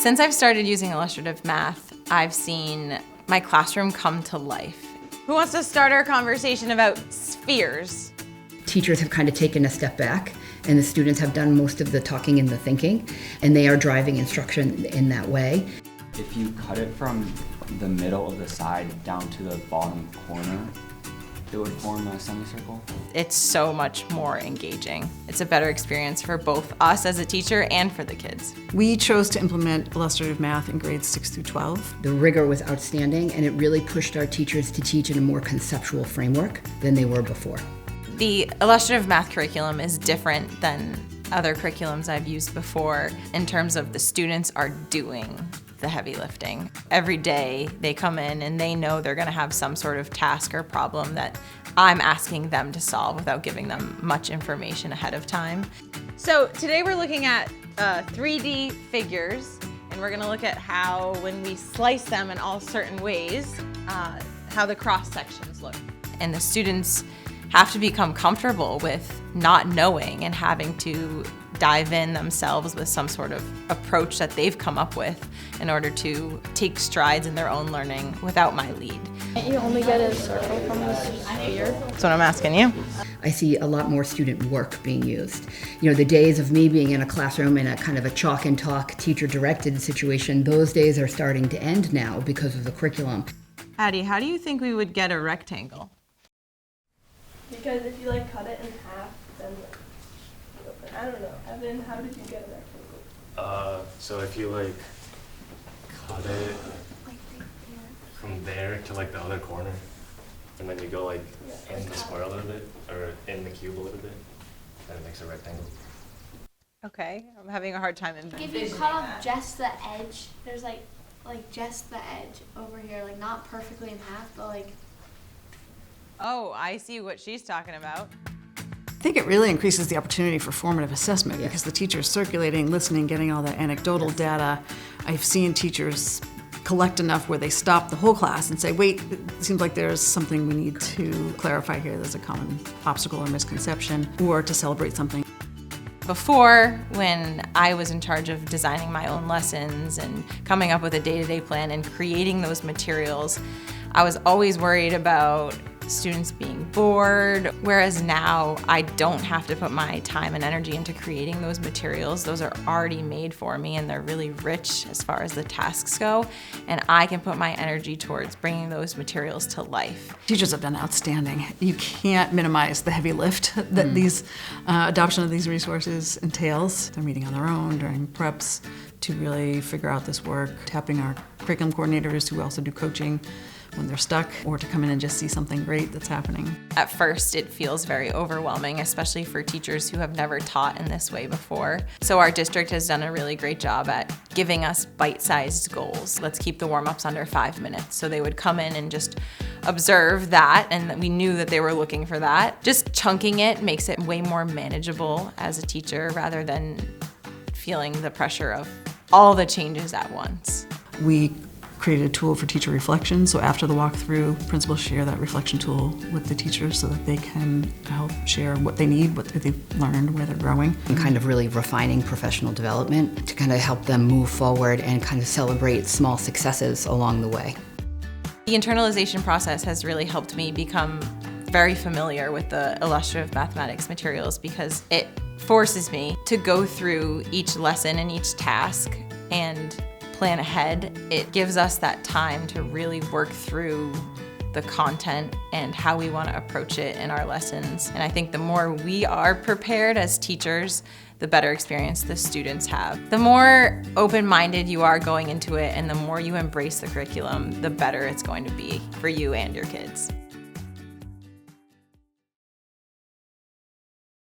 Since I've started using illustrative math, I've seen my classroom come to life. Who wants to start our conversation about spheres? Teachers have kind of taken a step back, and the students have done most of the talking and the thinking, and they are driving instruction in that way. If you cut it from the middle of the side down to the bottom corner, it would form a semicircle. It's so much more engaging. It's a better experience for both us as a teacher and for the kids. We chose to implement illustrative math in grades 6 through 12. The rigor was outstanding, and it really pushed our teachers to teach in a more conceptual framework than they were before. The illustrative math curriculum is different than other curriculums I've used before in terms of the students are doing the heavy lifting. Every day they come in and they know they're going to have some sort of task or problem that I'm asking them to solve without giving them much information ahead of time. So today we're looking at 3D figures, and we're going to look at how, when we slice them in all certain ways, how the cross sections look. And the students have to become comfortable with not knowing and having to dive in themselves with some sort of approach that they've come up with in order to take strides in their own learning without my lead. Can't you only get a circle from the sphere? That's what I'm asking you. I see a lot more student work being used. You know, the days of me being in a classroom in a kind of a chalk and talk teacher-directed situation, those days are starting to end now because of the curriculum. Addie, how do you think we would get a rectangle? Because if you cut it in half, then you open. I don't know. Evan, how did you get a rectangle? So if you cut it from there to the other corner, and then you go in the square a little bit, or in the cube a little bit, then it makes a rectangle. Okay, I'm having a hard time envisioning. If you cut off just the edge, there's just the edge over here, not perfectly in half, but Oh, I see what she's talking about. I think it really increases the opportunity for formative assessment because the teacher's circulating, listening, getting all that anecdotal data. I've seen teachers collect enough where they stop the whole class and say, wait, it seems like there's something we need to clarify here. There's a common obstacle or misconception, or to celebrate something. Before, when I was in charge of designing my own lessons and coming up with a day-to-day plan and creating those materials, I was always worried about students being bored, whereas now I don't have to put my time and energy into creating those materials. Those are already made for me and they're really rich as far as the tasks go, and I can put my energy towards bringing those materials to life. Teachers have done outstanding. You can't minimize the heavy lift that these adoption of these resources entails. They're meeting on their own during preps to really figure out this work, tapping our curriculum coordinators who also do coaching when they're stuck, or to come in and just see something great that's happening. At first, it feels very overwhelming, especially for teachers who have never taught in this way before. So our district has done a really great job at giving us bite-sized goals. Let's keep the warm-ups under 5 minutes. So they would come in and just observe that, and we knew that they were looking for that. Just chunking it makes it way more manageable as a teacher rather than feeling the pressure of all the changes at once. We created a tool for teacher reflection, so after the walkthrough, principals share that reflection tool with the teachers so that they can help share what they need, what they've learned, where they're growing. And kind of really refining professional development to kind of help them move forward and kind of celebrate small successes along the way. The internalization process has really helped me become very familiar with the illustrative mathematics materials because it forces me to go through each lesson and each task and plan ahead. It gives us that time to really work through the content and how we want to approach it in our lessons. And I think the more we are prepared as teachers, the better experience the students have. The more open-minded you are going into it and the more you embrace the curriculum, the better it's going to be for you and your kids.